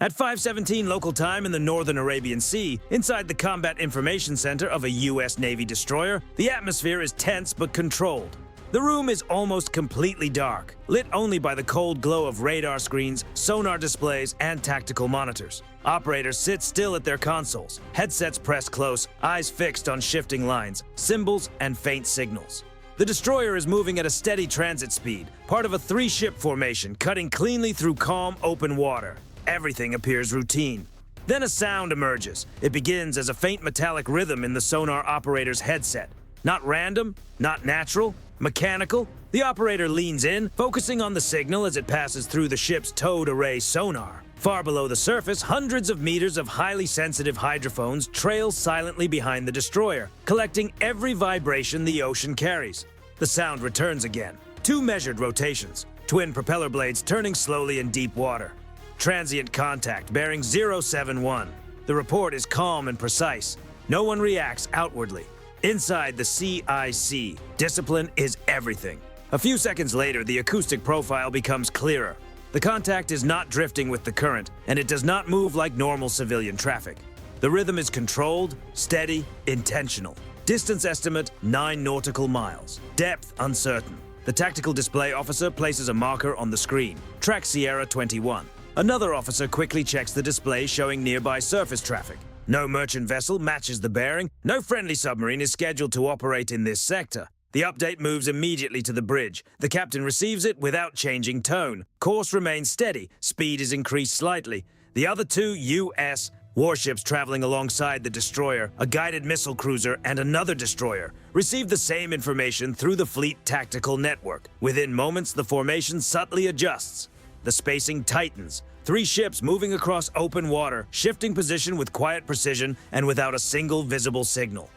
At 5:17 local time in the northern Arabian Sea, inside the Combat Information Center of a U.S. Navy destroyer, the atmosphere is tense but controlled. The room is almost completely dark, lit only by the cold glow of radar screens, sonar displays, and tactical monitors. Operators sit still at their consoles, headsets pressed close, eyes fixed on shifting lines, symbols, and faint signals. The destroyer is moving at a steady transit speed, part of a three-ship formation cutting cleanly through calm, open water. Everything appears routine. Then a sound emerges. It begins as a faint metallic rhythm in the sonar operator's headset. Not random, not natural, mechanical. The operator leans in, focusing on the signal as it passes through the ship's towed array sonar. Far below the surface, hundreds of meters of highly sensitive hydrophones trail silently behind the destroyer, collecting every vibration the ocean carries. The sound returns again. Two measured rotations, twin propeller blades turning slowly in deep water. Transient contact bearing 071. The report is calm and precise. No one reacts outwardly. Inside the CIC, discipline is everything. A few seconds later, the acoustic profile becomes clearer. The contact is not drifting with the current, and it does not move like normal civilian traffic. The rhythm is controlled, steady, intentional. Distance estimate 9 nautical miles. Depth uncertain. The tactical display officer places a marker on the screen. Track Sierra 21. Another officer quickly checks the display showing nearby surface traffic. No merchant vessel matches the bearing. No friendly submarine is scheduled to operate in this sector. The update moves immediately to the bridge. The captain receives it without changing tone. Course remains steady. Speed is increased slightly. The other two U.S. warships traveling alongside the destroyer, a guided missile cruiser, and another destroyer, receive the same information through the fleet tactical network. Within moments, the formation subtly adjusts. The spacing tightens. 3 ships moving across open water, shifting position with quiet precision and without a single visible signal.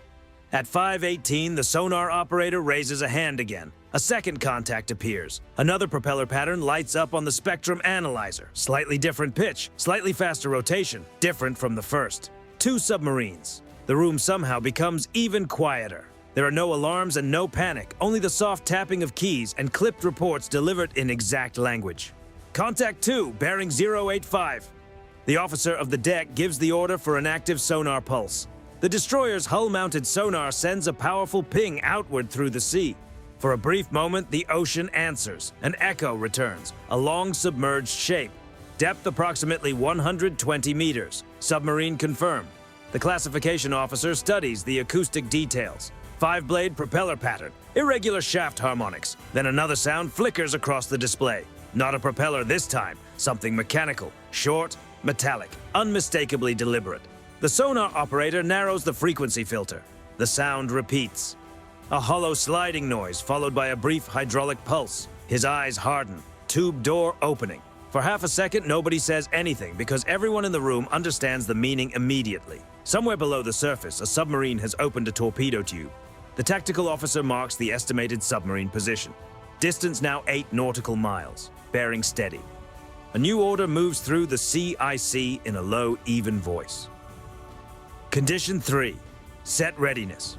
At 5:18, the sonar operator raises a hand again. A second contact appears. Another propeller pattern lights up on the spectrum analyzer. Slightly different pitch, slightly faster rotation, different from the first. 2 submarines. The room somehow becomes even quieter. There are no alarms and no panic, only the soft tapping of keys and clipped reports delivered in exact language. Contact 2, bearing 085. The officer of the deck gives the order for an active sonar pulse. The destroyer's hull-mounted sonar sends a powerful ping outward through the sea. For a brief moment, the ocean answers. An echo returns, a long submerged shape. Depth approximately 120 meters. Submarine confirmed. The classification officer studies the acoustic details. 5-blade propeller pattern, irregular shaft harmonics. Then another sound flickers across the display. Not a propeller this time, something mechanical, short, metallic, unmistakably deliberate. The sonar operator narrows the frequency filter. The sound repeats. A hollow sliding noise followed by a brief hydraulic pulse. His eyes harden, tube door opening. For half a second, nobody says anything because everyone in the room understands the meaning immediately. Somewhere below the surface, a submarine has opened a torpedo tube. The tactical officer marks the estimated submarine position. Distance now 8 nautical miles. Bearing steady. A new order moves through the CIC in a low, even voice. Condition 3. Set readiness.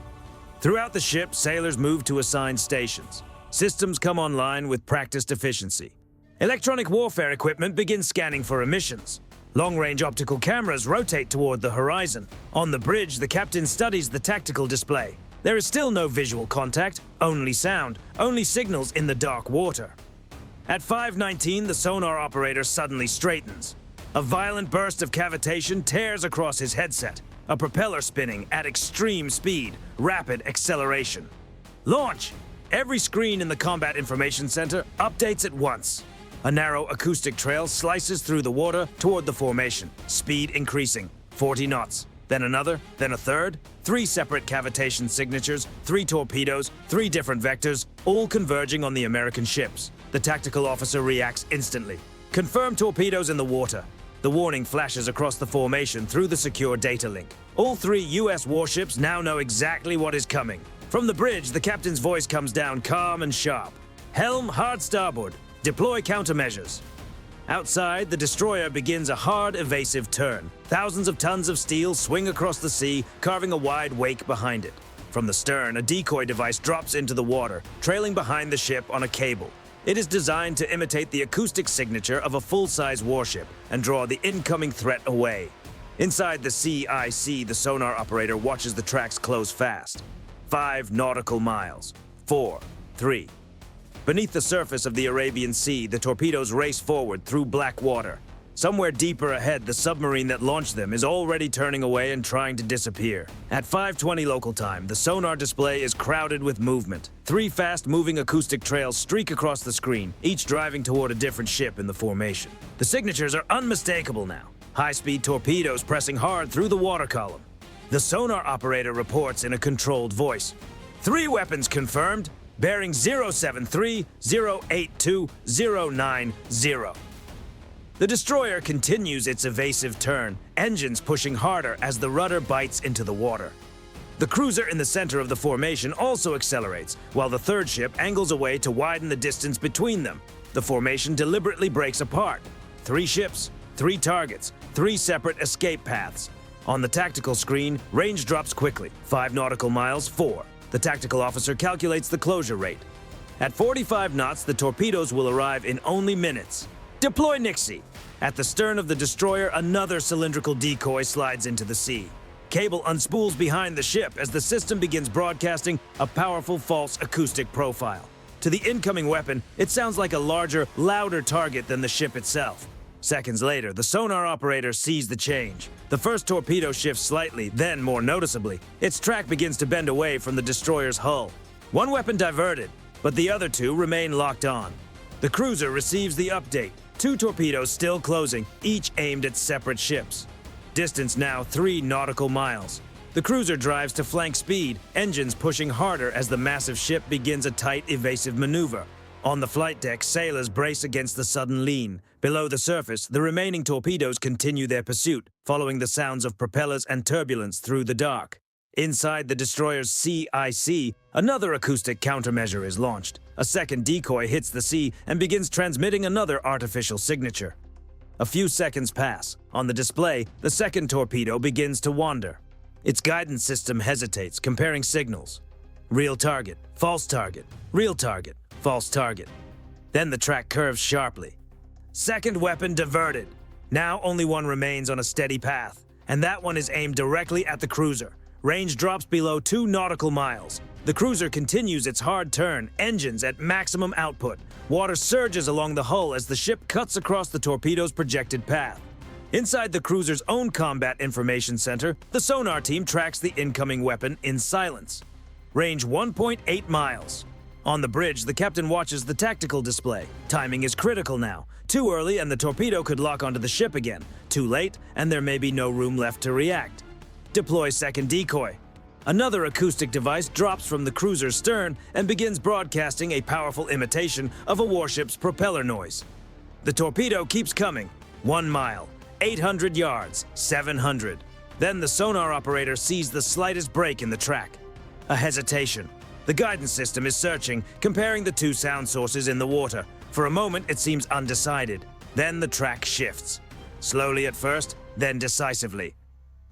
Throughout the ship, sailors move to assigned stations. Systems come online with practiced efficiency. Electronic warfare equipment begins scanning for emissions. Long-range optical cameras rotate toward the horizon. On the bridge, the captain studies the tactical display. There is still no visual contact, only sound, only signals in the dark water. At 5:19, the sonar operator suddenly straightens. A violent burst of cavitation tears across his headset. A propeller spinning at extreme speed, rapid acceleration. Launch! Every screen in the Combat Information Center updates at once. A narrow acoustic trail slices through the water toward the formation, speed increasing, 40 knots. Then another, then a third. 3 separate cavitation signatures, 3 torpedoes, 3 different vectors, all converging on the American ships. The tactical officer reacts instantly. Confirm torpedoes in the water. The warning flashes across the formation through the secure data link. All 3 U.S. warships now know exactly what is coming. From the bridge, the captain's voice comes down calm and sharp. Helm hard starboard. Deploy countermeasures. Outside, the destroyer begins a hard, evasive turn. Thousands of tons of steel swing across the sea, carving a wide wake behind it. From the stern, a decoy device drops into the water, trailing behind the ship on a cable. It is designed to imitate the acoustic signature of a full-size warship and draw the incoming threat away. Inside the CIC, the sonar operator watches the tracks close fast. 5 nautical miles. 4, 3. Beneath the surface of the Arabian Sea, the torpedoes race forward through black water. Somewhere deeper ahead, the submarine that launched them is already turning away and trying to disappear. At 5:20 local time, the sonar display is crowded with movement. 3 fast-moving acoustic trails streak across the screen, each driving toward a different ship in the formation. The signatures are unmistakable now. High-speed torpedoes pressing hard through the water column. The sonar operator reports in a controlled voice. 3 weapons confirmed, bearing 073, 082, 090. The destroyer continues its evasive turn, engines pushing harder as the rudder bites into the water. The cruiser in the center of the formation also accelerates, while the third ship angles away to widen the distance between them. The formation deliberately breaks apart. 3 ships, 3 targets, 3 separate escape paths. On the tactical screen, range drops quickly. 5 nautical miles, 4. The tactical officer calculates the closure rate. At 45 knots, the torpedoes will arrive in only minutes. Deploy Nixie. At the stern of the destroyer, another cylindrical decoy slides into the sea. Cable unspools behind the ship as the system begins broadcasting a powerful false acoustic profile. To the incoming weapon, it sounds like a larger, louder target than the ship itself. Seconds later, the sonar operator sees the change. The first torpedo shifts slightly, then, more noticeably, its track begins to bend away from the destroyer's hull. One weapon diverted, but the other 2 remain locked on. The cruiser receives the update. 2 torpedoes still closing, each aimed at separate ships. Distance now 3 nautical miles. The cruiser drives to flank speed, engines pushing harder as the massive ship begins a tight, evasive maneuver. On the flight deck, sailors brace against the sudden lean. Below the surface, the remaining torpedoes continue their pursuit, following the sounds of propellers and turbulence through the dark. Inside the destroyer's CIC, another acoustic countermeasure is launched. A second decoy hits the sea and begins transmitting another artificial signature. A few seconds pass. On the display, the second torpedo begins to wander. Its guidance system hesitates, comparing signals. Real target, false target, real target, false target. Then the track curves sharply. Second weapon diverted. Now only one remains on a steady path, and that one is aimed directly at the cruiser. Range drops below 2 nautical miles. The cruiser continues its hard turn, engines at maximum output. Water surges along the hull as the ship cuts across the torpedo's projected path. Inside the cruiser's own combat information center, the sonar team tracks the incoming weapon in silence. Range 1.8 miles. On the bridge, the captain watches the tactical display. Timing is critical now. Too early and the torpedo could lock onto the ship again. Too late and there may be no room left to react. Deploy second decoy. Another acoustic device drops from the cruiser's stern and begins broadcasting a powerful imitation of a warship's propeller noise. The torpedo keeps coming. 1 mile, 800 yards, 700. Then the sonar operator sees the slightest break in the track. A hesitation. The guidance system is searching, comparing the 2 sound sources in the water. For a moment, it seems undecided. Then the track shifts. Slowly at first, then decisively.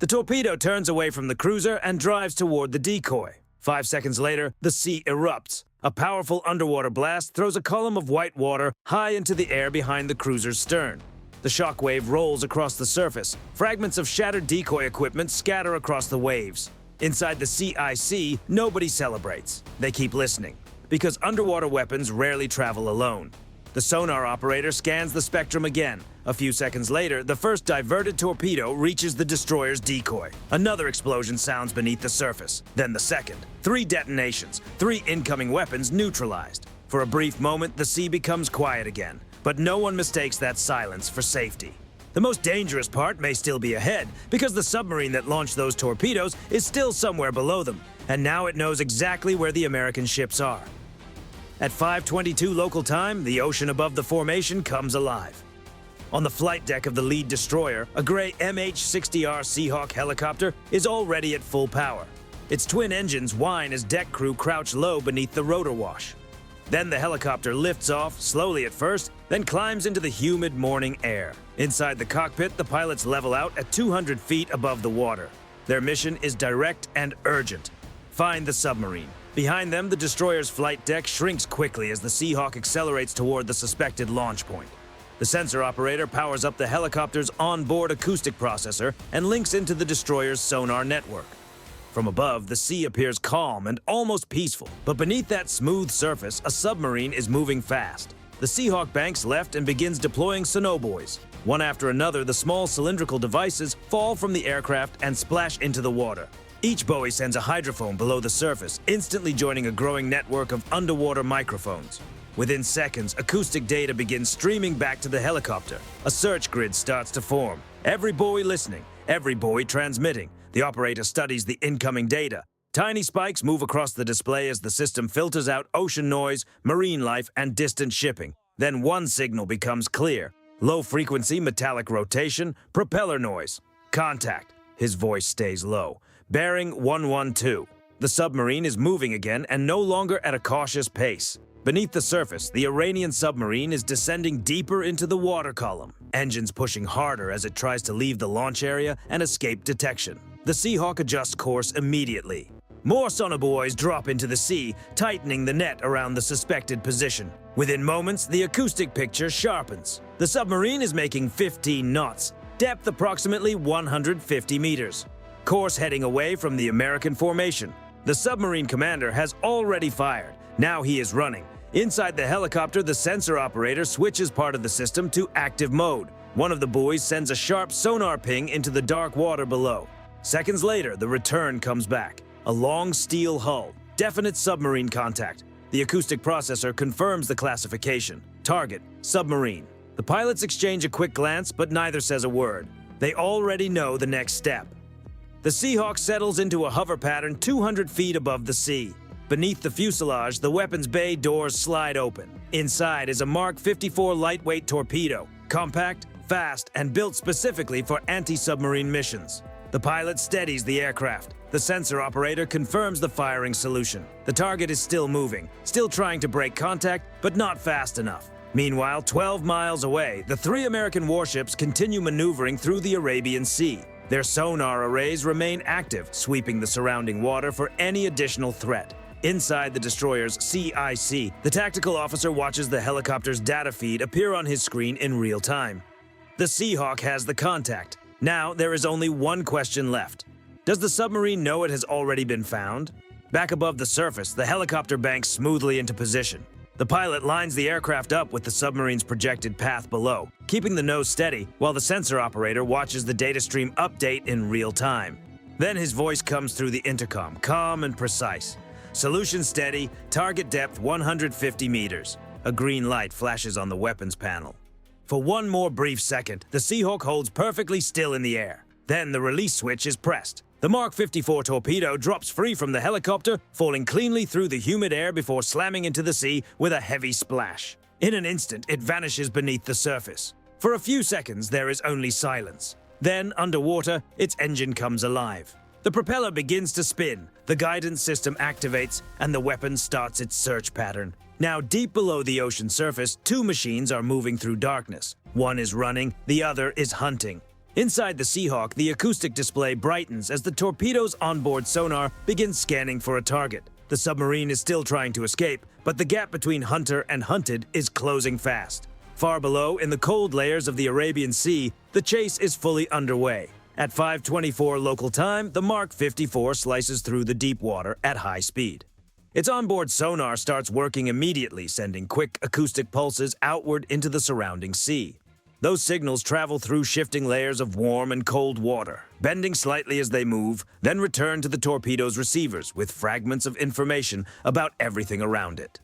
The torpedo turns away from the cruiser and drives toward the decoy. 5 seconds later, the sea erupts. A powerful underwater blast throws a column of white water high into the air behind the cruiser's stern. The shockwave rolls across the surface. Fragments of shattered decoy equipment scatter across the waves. Inside the CIC, nobody celebrates. They keep listening, because underwater weapons rarely travel alone. The sonar operator scans the spectrum again. A few seconds later, the first diverted torpedo reaches the destroyer's decoy. Another explosion sounds beneath the surface. Then the second. 3 detonations, 3 incoming weapons neutralized. For a brief moment, the sea becomes quiet again, but no one mistakes that silence for safety. The most dangerous part may still be ahead, because the submarine that launched those torpedoes is still somewhere below them, and now it knows exactly where the American ships are. At 5:22 local time, the ocean above the formation comes alive. On the flight deck of the lead destroyer, a gray MH-60R Seahawk helicopter is already at full power. Its twin engines whine as deck crew crouch low beneath the rotor wash. Then the helicopter lifts off, slowly at first, then climbs into the humid morning air. Inside the cockpit, the pilots level out at 200 feet above the water. Their mission is direct and urgent. Find the submarine. Behind them, the destroyer's flight deck shrinks quickly as the Seahawk accelerates toward the suspected launch point. The sensor operator powers up the helicopter's onboard acoustic processor and links into the destroyer's sonar network. From above, the sea appears calm and almost peaceful, but beneath that smooth surface, a submarine is moving fast. The Seahawk banks left and begins deploying sonobuoys. One after another, the small cylindrical devices fall from the aircraft and splash into the water. Each buoy sends a hydrophone below the surface, instantly joining a growing network of underwater microphones. Within seconds, acoustic data begins streaming back to the helicopter. A search grid starts to form. Every buoy listening, every buoy transmitting. The operator studies the incoming data. Tiny spikes move across the display as the system filters out ocean noise, marine life, and distant shipping. Then one signal becomes clear. Low-frequency metallic rotation, propeller noise. Contact. His voice stays low. Bearing 112. The submarine is moving again and no longer at a cautious pace. Beneath the surface, the Iranian submarine is descending deeper into the water column, engines pushing harder as it tries to leave the launch area and escape detection. The Seahawk adjusts course immediately. More sonobuoys drop into the sea, tightening the net around the suspected position. Within moments, the acoustic picture sharpens. The submarine is making 15 knots, depth approximately 150 meters. Course heading away from the American formation. The submarine commander has already fired. Now he is running. Inside the helicopter, the sensor operator switches part of the system to active mode. One of the buoys sends a sharp sonar ping into the dark water below. Seconds later, the return comes back. A long steel hull. Definite submarine contact. The acoustic processor confirms the classification. Target, submarine. The pilots exchange a quick glance, but neither says a word. They already know the next step. The Seahawk settles into a hover pattern 200 feet above the sea. Beneath the fuselage, the weapons bay doors slide open. Inside is a Mark 54 lightweight torpedo, compact, fast, and built specifically for anti-submarine missions. The pilot steadies the aircraft. The sensor operator confirms the firing solution. The target is still moving, still trying to break contact, but not fast enough. Meanwhile, 12 miles away, the 3 American warships continue maneuvering through the Arabian Sea. Their sonar arrays remain active, sweeping the surrounding water for any additional threat. Inside the destroyer's CIC, the tactical officer watches the helicopter's data feed appear on his screen in real time. The Seahawk has the contact. Now, there is only one question left. Does the submarine know it has already been found? Back above the surface, the helicopter banks smoothly into position. The pilot lines the aircraft up with the submarine's projected path below, keeping the nose steady while the sensor operator watches the data stream update in real time. Then his voice comes through the intercom, calm and precise. Solution steady, target depth 150 meters. A green light flashes on the weapons panel. For one more brief second, the Seahawk holds perfectly still in the air. Then the release switch is pressed. The Mark 54 torpedo drops free from the helicopter, falling cleanly through the humid air before slamming into the sea with a heavy splash. In an instant, it vanishes beneath the surface. For a few seconds, there is only silence. Then, underwater, its engine comes alive. The propeller begins to spin, the guidance system activates, and the weapon starts its search pattern. Now, deep below the ocean surface, 2 machines are moving through darkness. One is running, the other is hunting. Inside the Seahawk, the acoustic display brightens as the torpedo's onboard sonar begins scanning for a target. The submarine is still trying to escape, but the gap between hunter and hunted is closing fast. Far below, in the cold layers of the Arabian Sea, the chase is fully underway. At 5:24 local time, the Mark 54 slices through the deep water at high speed. Its onboard sonar starts working immediately, sending quick acoustic pulses outward into the surrounding sea. Those signals travel through shifting layers of warm and cold water, bending slightly as they move, then return to the torpedo's receivers with fragments of information about everything around it.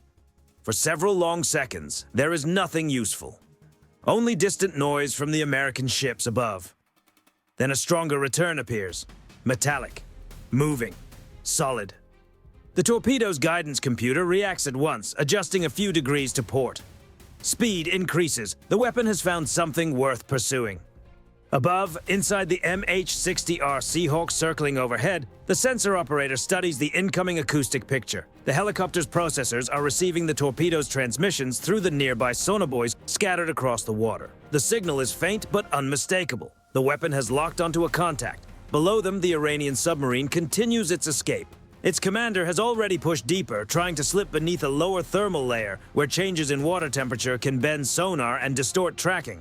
For several long seconds, there is nothing useful. Only distant noise from the American ships above. Then a stronger return appears. Metallic, moving, solid. The torpedo's guidance computer reacts at once, adjusting a few degrees to port. Speed increases. The weapon has found something worth pursuing. Above, inside the MH-60R Seahawk circling overhead, the sensor operator studies the incoming acoustic picture. The helicopter's processors are receiving the torpedo's transmissions through the nearby sonobuoys scattered across the water. The signal is faint but unmistakable. The weapon has locked onto a contact. Below them, the Iranian submarine continues its escape. Its commander has already pushed deeper, trying to slip beneath a lower thermal layer where changes in water temperature can bend sonar and distort tracking.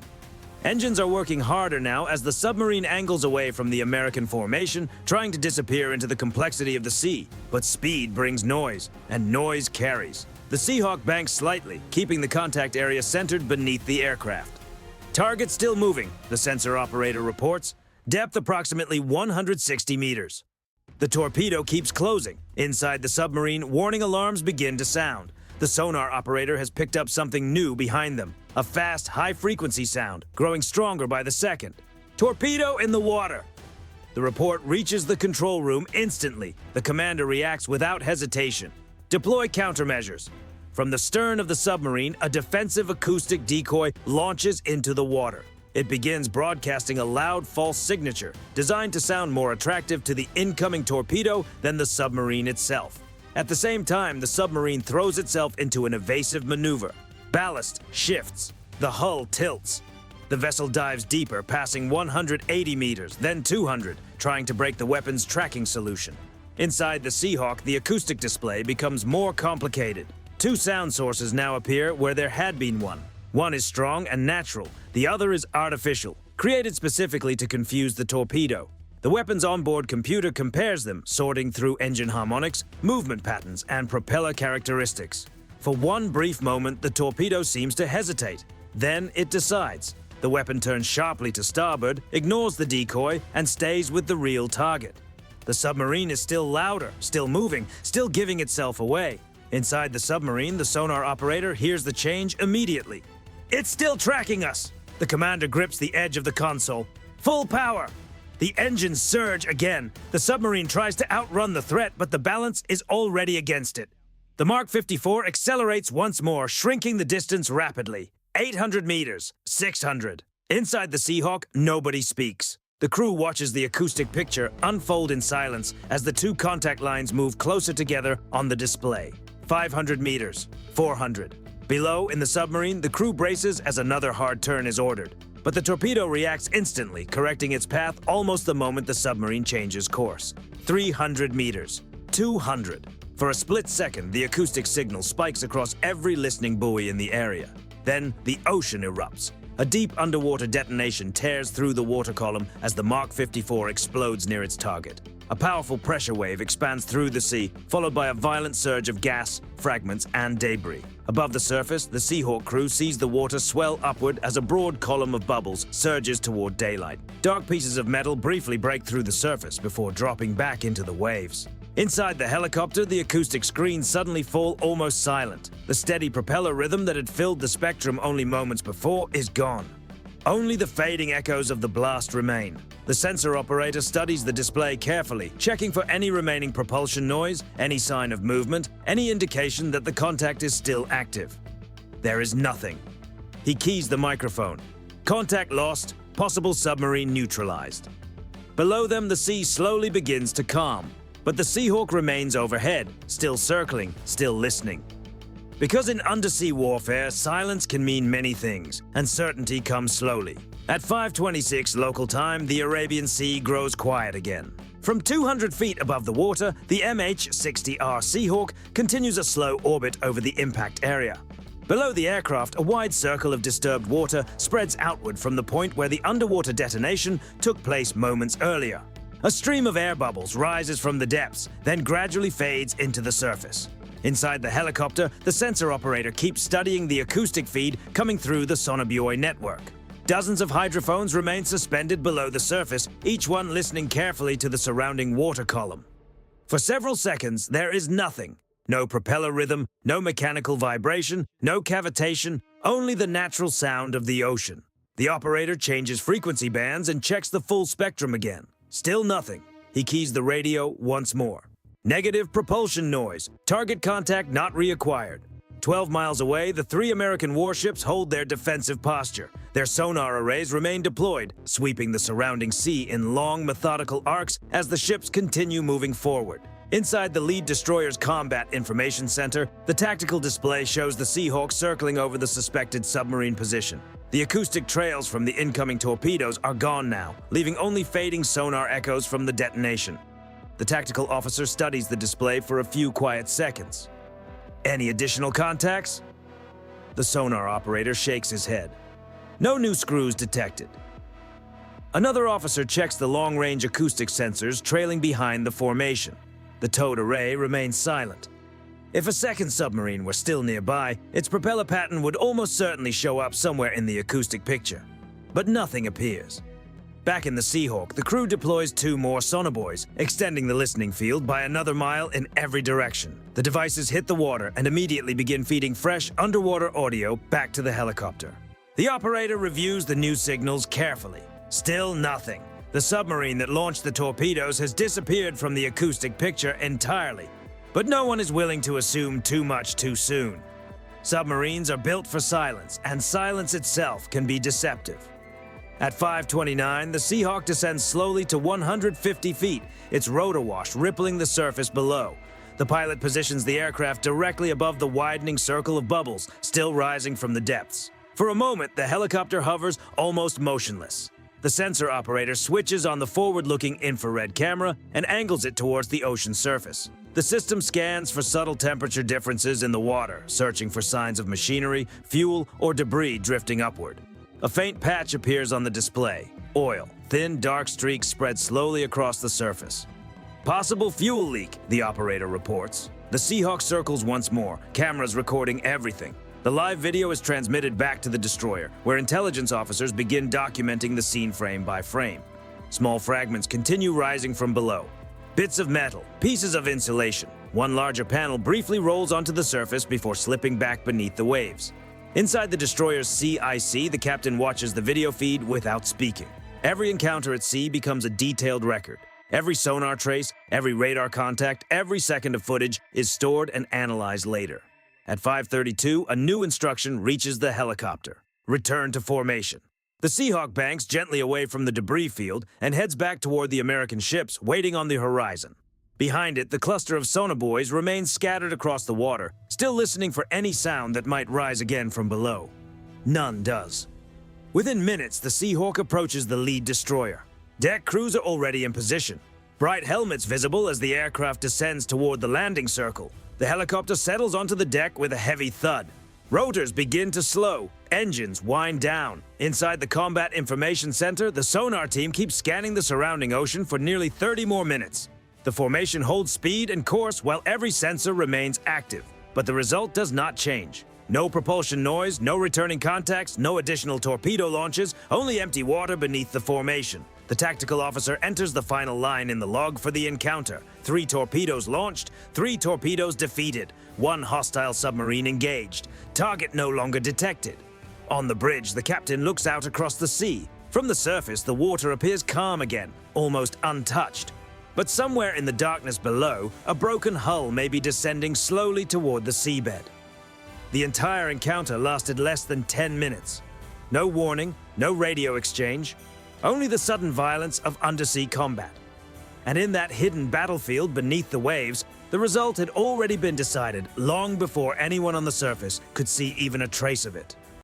Engines are working harder now as the submarine angles away from the American formation, trying to disappear into the complexity of the sea. But speed brings noise, and noise carries. The Seahawk banks slightly, keeping the contact area centered beneath the aircraft. Target still moving, the sensor operator reports. Depth approximately 160 meters. The torpedo keeps closing. Inside the submarine, warning alarms begin to sound. The sonar operator has picked up something new behind them. A fast, high-frequency sound, growing stronger by the second. Torpedo in the water! The report reaches the control room instantly. The commander reacts without hesitation. Deploy countermeasures. From the stern of the submarine, a defensive acoustic decoy launches into the water. It begins broadcasting a loud false signature, designed to sound more attractive to the incoming torpedo than the submarine itself. At the same time, the submarine throws itself into an evasive maneuver. Ballast shifts. The hull tilts. The vessel dives deeper, passing 180 meters, then 200, trying to break the weapon's tracking solution. Inside the Seahawk, the acoustic display becomes more complicated. Two sound sources now appear where there had been one. One is strong and natural, the other is artificial, created specifically to confuse the torpedo. The weapon's onboard computer compares them, sorting through engine harmonics, movement patterns, and propeller characteristics. For one brief moment, the torpedo seems to hesitate. Then it decides. The weapon turns sharply to starboard, ignores the decoy, and stays with the real target. The submarine is still louder, still moving, still giving itself away. Inside the submarine, the sonar operator hears the change immediately. It's still tracking us! The commander grips the edge of the console. Full power! The engines surge again. The submarine tries to outrun the threat, but the balance is already against it. The Mark 54 accelerates once more, shrinking the distance rapidly. 800 meters, 600. Inside the Seahawk, nobody speaks. The crew watches the acoustic picture unfold in silence as the two contact lines move closer together on the display. 500 meters, 400. Below, in the submarine, the crew braces as another hard turn is ordered. But the torpedo reacts instantly, correcting its path almost the moment the submarine changes course. 300 meters. 200. For a split second, the acoustic signal spikes across every listening buoy in the area. Then, the ocean erupts. A deep underwater detonation tears through the water column as the Mark 54 explodes near its target. A powerful pressure wave expands through the sea, followed by a violent surge of gas, fragments, and debris. Above the surface, the Seahawk crew sees the water swell upward as a broad column of bubbles surges toward daylight. Dark pieces of metal briefly break through the surface before dropping back into the waves. Inside the helicopter, the acoustic screens suddenly fall almost silent. The steady propeller rhythm that had filled the spectrum only moments before is gone. Only the fading echoes of the blast remain. The sensor operator studies the display carefully, checking for any remaining propulsion noise, any sign of movement, any indication that the contact is still active. There is nothing. He keys the microphone. Contact lost, possible submarine neutralized. Below them, the sea slowly begins to calm, but the Seahawk remains overhead, still circling, still listening. Because in undersea warfare, silence can mean many things, and certainty comes slowly. At 5:26 local time, the Arabian Sea grows quiet again. From 200 feet above the water, the MH-60R Seahawk continues a slow orbit over the impact area. Below the aircraft, a wide circle of disturbed water spreads outward from the point where the underwater detonation took place moments earlier. A stream of air bubbles rises from the depths, then gradually fades into the surface. Inside the helicopter, the sensor operator keeps studying the acoustic feed coming through the sonobuoy network. Dozens of hydrophones remain suspended below the surface, each one listening carefully to the surrounding water column. For several seconds, there is nothing. No propeller rhythm, no mechanical vibration, no cavitation, only the natural sound of the ocean. The operator changes frequency bands and checks the full spectrum again. Still nothing. He keys the radio once more. Negative propulsion noise. Target contact not reacquired. 12 miles away, the 3 American warships hold their defensive posture. Their sonar arrays remain deployed, sweeping the surrounding sea in long, methodical arcs as the ships continue moving forward. Inside the lead destroyer's combat information center, the tactical display shows the Seahawk circling over the suspected submarine position. The acoustic trails from the incoming torpedoes are gone now, leaving only fading sonar echoes from the detonation. The tactical officer studies the display for a few quiet seconds. Any additional contacts? The sonar operator shakes his head. No new screws detected. Another officer checks the long-range acoustic sensors trailing behind the formation. The towed array remains silent. If a second submarine were still nearby, its propeller pattern would almost certainly show up somewhere in the acoustic picture. But nothing appears. Back in the Seahawk, the crew deploys 2 more sonobuoys, extending the listening field by another mile in every direction. The devices hit the water and immediately begin feeding fresh underwater audio back to the helicopter. The operator reviews the new signals carefully. Still nothing. The submarine that launched the torpedoes has disappeared from the acoustic picture entirely. But no one is willing to assume too much too soon. Submarines are built for silence, and silence itself can be deceptive. At 5:29, the Seahawk descends slowly to 150 feet, its rotor wash rippling the surface below. The pilot positions the aircraft directly above the widening circle of bubbles, still rising from the depths. For a moment, the helicopter hovers almost motionless. The sensor operator switches on the forward-looking infrared camera and angles it towards the ocean surface. The system scans for subtle temperature differences in the water, searching for signs of machinery, fuel, or debris drifting upward. A faint patch appears on the display. Oil. Thin, dark streaks spread slowly across the surface. Possible fuel leak, the operator reports. The Seahawk circles once more, cameras recording everything. The live video is transmitted back to the destroyer, where intelligence officers begin documenting the scene frame by frame. Small fragments continue rising from below. Bits of metal, pieces of insulation. One larger panel briefly rolls onto the surface before slipping back beneath the waves. Inside the destroyer's CIC, the captain watches the video feed without speaking. Every encounter at sea becomes a detailed record. Every sonar trace, every radar contact, every second of footage is stored and analyzed later. At 5:32, a new instruction reaches the helicopter. Return to formation. The Seahawk banks gently away from the debris field and heads back toward the American ships waiting on the horizon. Behind it, the cluster of sonobuoys remains scattered across the water, still listening for any sound that might rise again from below. None does. Within minutes, the Seahawk approaches the lead destroyer. Deck crews are already in position. Bright helmets visible as the aircraft descends toward the landing circle. The helicopter settles onto the deck with a heavy thud. Rotors begin to slow. Engines wind down. Inside the Combat Information Center, the sonar team keeps scanning the surrounding ocean for nearly 30 more minutes. The formation holds speed and course while every sensor remains active. But the result does not change. No propulsion noise, no returning contacts, no additional torpedo launches, only empty water beneath the formation. The tactical officer enters the final line in the log for the encounter. 3 torpedoes launched, 3 torpedoes defeated, 1 hostile submarine engaged, target no longer detected. On the bridge, the captain looks out across the sea. From the surface, the water appears calm again, almost untouched. But somewhere in the darkness below, a broken hull may be descending slowly toward the seabed. The entire encounter lasted less than 10 minutes. No warning, no radio exchange, only the sudden violence of undersea combat. And in that hidden battlefield beneath the waves, the result had already been decided long before anyone on the surface could see even a trace of it.